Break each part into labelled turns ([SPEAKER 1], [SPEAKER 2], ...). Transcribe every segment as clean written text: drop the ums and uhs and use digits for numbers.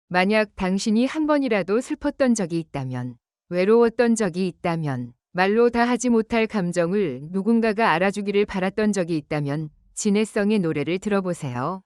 [SPEAKER 1] 만약 당신이 한 번이라도 슬펐던 적이 있다면, 외로웠던 적이 있다면, 말로 다 하지 못할 감정을 누군가가 알아주기를 바랐던 적이 있다면 진해성의 노래를 들어보세요.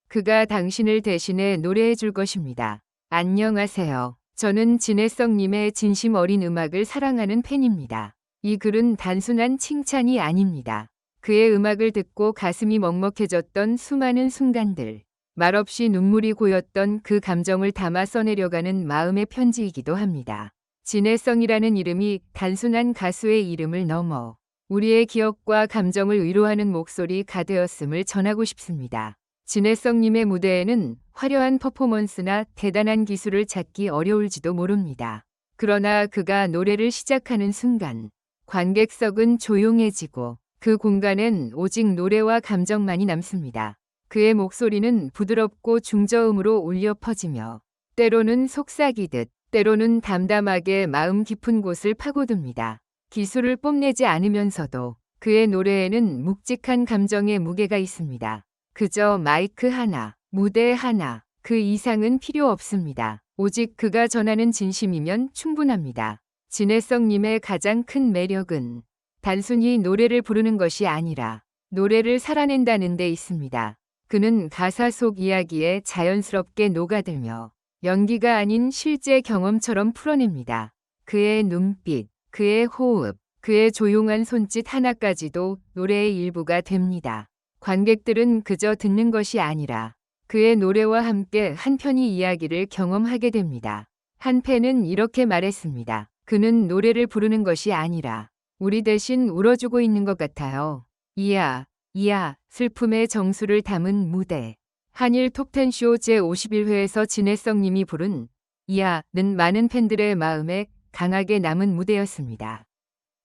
[SPEAKER 1] 그가 당신을 대신해 노래해 줄 것입니다. 안녕하세요. 저는 진해성님의 진심 어린 음악을 사랑하는 팬입니다. 이 글은 단순한 칭찬이 아닙니다. 그의 음악을 듣고 가슴이 먹먹해졌던 수많은 순간들, 말없이 눈물이 고였던 그 감정을 담아 써내려가는 마음의 편지이기도 합니다. 진해성이라는 이름이 단순한 가수의 이름을 넘어 우리의 기억과 감정을 위로하는 목소리가 되었음을 전하고 싶습니다. 진해성님의 무대에는 화려한 퍼포먼스나 대단한 기술을 찾기 어려울지도 모릅니다. 그러나 그가 노래를 시작하는 순간 관객석은 조용해지고 그 공간엔 오직 노래와 감정만이 남습니다. 그의 목소리는 부드럽고 중저음으로 울려 퍼지며 때로는 속삭이듯 때로는 담담하게 마음 깊은 곳을 파고듭니다. 기술을 뽐내지 않으면서도 그의 노래에는 묵직한 감정의 무게가 있습니다. 그저 마이크 하나, 무대 하나, 그 이상은 필요 없습니다. 오직 그가 전하는 진심이면 충분합니다. 진해성님의 가장 큰 매력은 단순히 노래를 부르는 것이 아니라 노래를 살아낸다는 데 있습니다. 그는 가사 속 이야기에 자연스럽게 녹아들며 연기가 아닌 실제 경험처럼 풀어냅니다. 그의 눈빛, 그의 호흡, 그의 조용한 손짓 하나까지도 노래의 일부가 됩니다. 관객들은 그저 듣는 것이 아니라 그의 노래와 함께 한 편의 이야기를 경험하게 됩니다. 한 팬은 이렇게 말했습니다. 그는 노래를 부르는 것이 아니라 우리 대신 울어주고 있는 것 같아요. 이야, 슬픔의 정수를 담은 무대. 한일 톱10쇼 제51회에서 진해성님이 부른 이야는 많은 팬들의 마음에 강하게 남은 무대였습니다.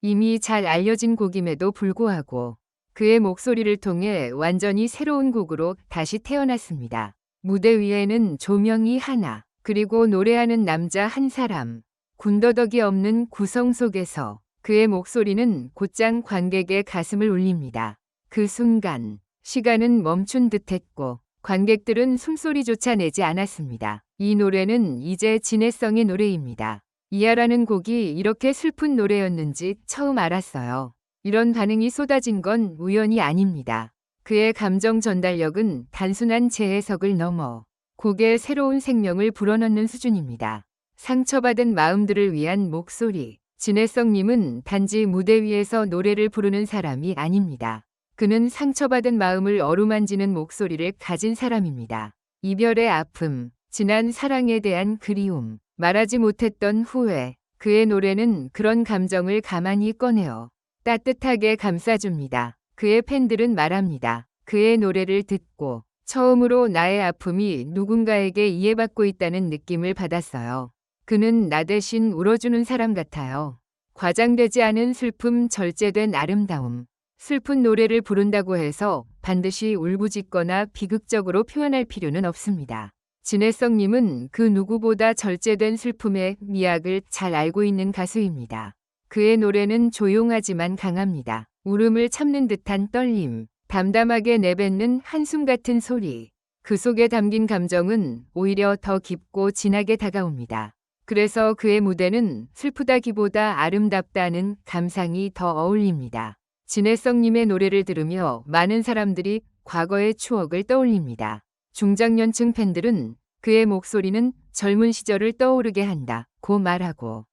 [SPEAKER 1] 이미 잘 알려진 곡임에도 불구하고 그의 목소리를 통해 완전히 새로운 곡으로 다시 태어났습니다. 무대 위에는 조명이 하나, 그리고 노래하는 남자 한 사람, 군더더기 없는 구성 속에서 그의 목소리는 곧장 관객의 가슴을 울립니다. 그 순간 시간은 멈춘 듯했고 관객들은 숨소리조차 내지 않았습니다. 이 노래는 이제 진해성의 노래입니다. 이야라는 곡이 이렇게 슬픈 노래였는지 처음 알았어요. 이런 반응이 쏟아진 건 우연이 아닙니다. 그의 감정 전달력은 단순한 재해석을 넘어 곡에 새로운 생명을 불어넣는 수준입니다. 상처받은 마음들을 위한 목소리. 진해성님은 단지 무대 위에서 노래를 부르는 사람이 아닙니다. 그는 상처받은 마음을 어루만지는 목소리를 가진 사람입니다. 이별의 아픔, 지난 사랑에 대한 그리움, 말하지 못했던 후회. 그의 노래는 그런 감정을 가만히 꺼내어 따뜻하게 감싸줍니다. 그의 팬들은 말합니다. 그의 노래를 듣고 처음으로 나의 아픔이 누군가에게 이해받고 있다는 느낌을 받았어요. 그는 나 대신 울어주는 사람 같아요. 과장되지 않은 슬픔, 절제된 아름다움. 슬픈 노래를 부른다고 해서 반드시 울부짖거나 비극적으로 표현할 필요는 없습니다. 진해성님은 그 누구보다 절제된 슬픔의 미학을 잘 알고 있는 가수입니다. 그의 노래는 조용하지만 강합니다. 울음을 참는 듯한 떨림, 담담하게 내뱉는 한숨 같은 소리. 그 속에 담긴 감정은 오히려 더 깊고 진하게 다가옵니다. 그래서 그의 무대는 슬프다기보다 아름답다는 감상이 더 어울립니다. 진해성님의 노래를 들으며 많은 사람들이 과거의 추억을 떠올립니다. 중장년층 팬들은 그의 목소리는 젊은 시절을 떠오르게 한다고 말하고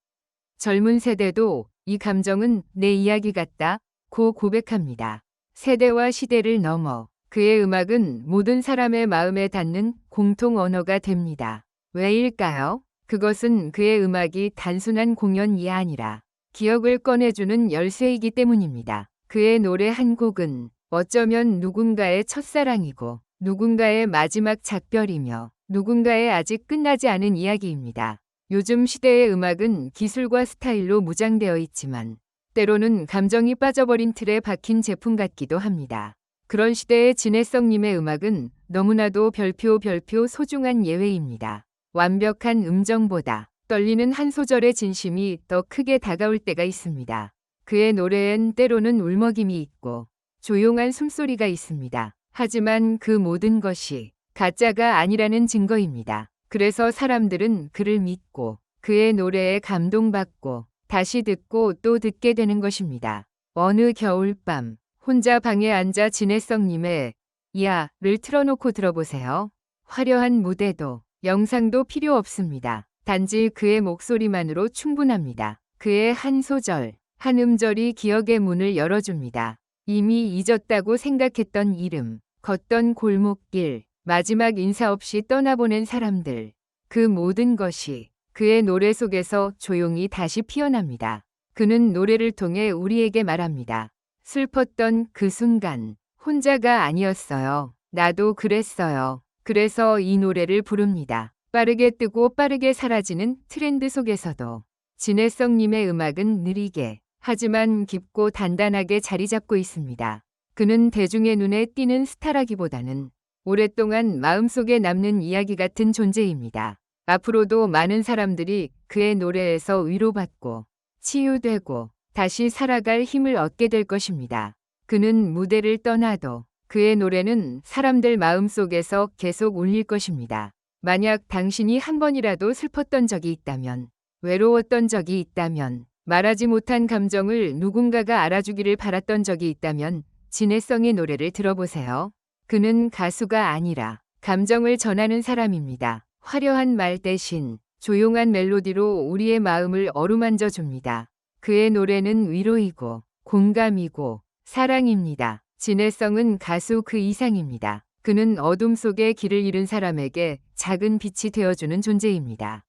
[SPEAKER 1] 젊은 세대도 이 감정은 내 이야기 같다고 고백합니다. 세대와 시대를 넘어 그의 음악은 모든 사람의 마음에 닿는 공통 언어가 됩니다. 왜일까요? 그것은 그의 음악이 단순한 공연이 아니라 기억을 꺼내주는 열쇠이기 때문입니다. 그의 노래 한 곡은 어쩌면 누군가의 첫사랑이고 누군가의 마지막 작별이며 누군가의 아직 끝나지 않은 이야기입니다. 요즘 시대의 음악은 기술과 스타일로 무장되어 있지만 때로는 감정이 빠져버린 틀에 박힌 제품 같기도 합니다. 그런 시대의 진해성님의 음악은 너무나도 별표 소중한 예외입니다. 완벽한 음정보다 떨리는 한 소절의 진심이 더 크게 다가올 때가 있습니다. 그의 노래엔 때로는 울먹임이 있고 조용한 숨소리가 있습니다. 하지만 그 모든 것이 가짜가 아니라는 증거입니다. 그래서 사람들은 그를 믿고 그의 노래에 감동받고 다시 듣고 또 듣게 되는 것입니다. 어느 겨울밤 혼자 방에 앉아 진해성님의 야를 틀어놓고 들어보세요. 화려한 무대도 영상도 필요 없습니다. 단지 그의 목소리만으로 충분합니다. 그의 한 소절, 한 음절이 기억의 문을 열어줍니다. 이미 잊었다고 생각했던 이름, 걷던 골목길, 마지막 인사 없이 떠나보낸 사람들, 그 모든 것이 그의 노래 속에서 조용히 다시 피어납니다. 그는 노래를 통해 우리에게 말합니다. 슬펐던 그 순간, 혼자가 아니었어요. 나도 그랬어요. 그래서 이 노래를 부릅니다. 빠르게 뜨고 빠르게 사라지는 트렌드 속에서도 진해성님의 음악은 느리게 하지만 깊고 단단하게 자리 잡고 있습니다. 그는 대중의 눈에 띄는 스타라기보다는 오랫동안 마음속에 남는 이야기 같은 존재입니다. 앞으로도 많은 사람들이 그의 노래에서 위로받고 치유되고 다시 살아갈 힘을 얻게 될 것입니다. 그는 무대를 떠나도 그의 노래는 사람들 마음속에서 계속 울릴 것입니다. 만약 당신이 한 번이라도 슬펐던 적이 있다면, 외로웠던 적이 있다면, 말하지 못한 감정을 누군가가 알아주기를 바랐던 적이 있다면 진해성의 노래를 들어보세요. 그는 가수가 아니라 감정을 전하는 사람입니다. 화려한 말 대신 조용한 멜로디로 우리의 마음을 어루만져 줍니다. 그의 노래는 위로이고 공감이고 사랑입니다. 진해성은 가수 그 이상입니다. 그는 어둠 속에 길을 잃은 사람에게 작은 빛이 되어주는 존재입니다.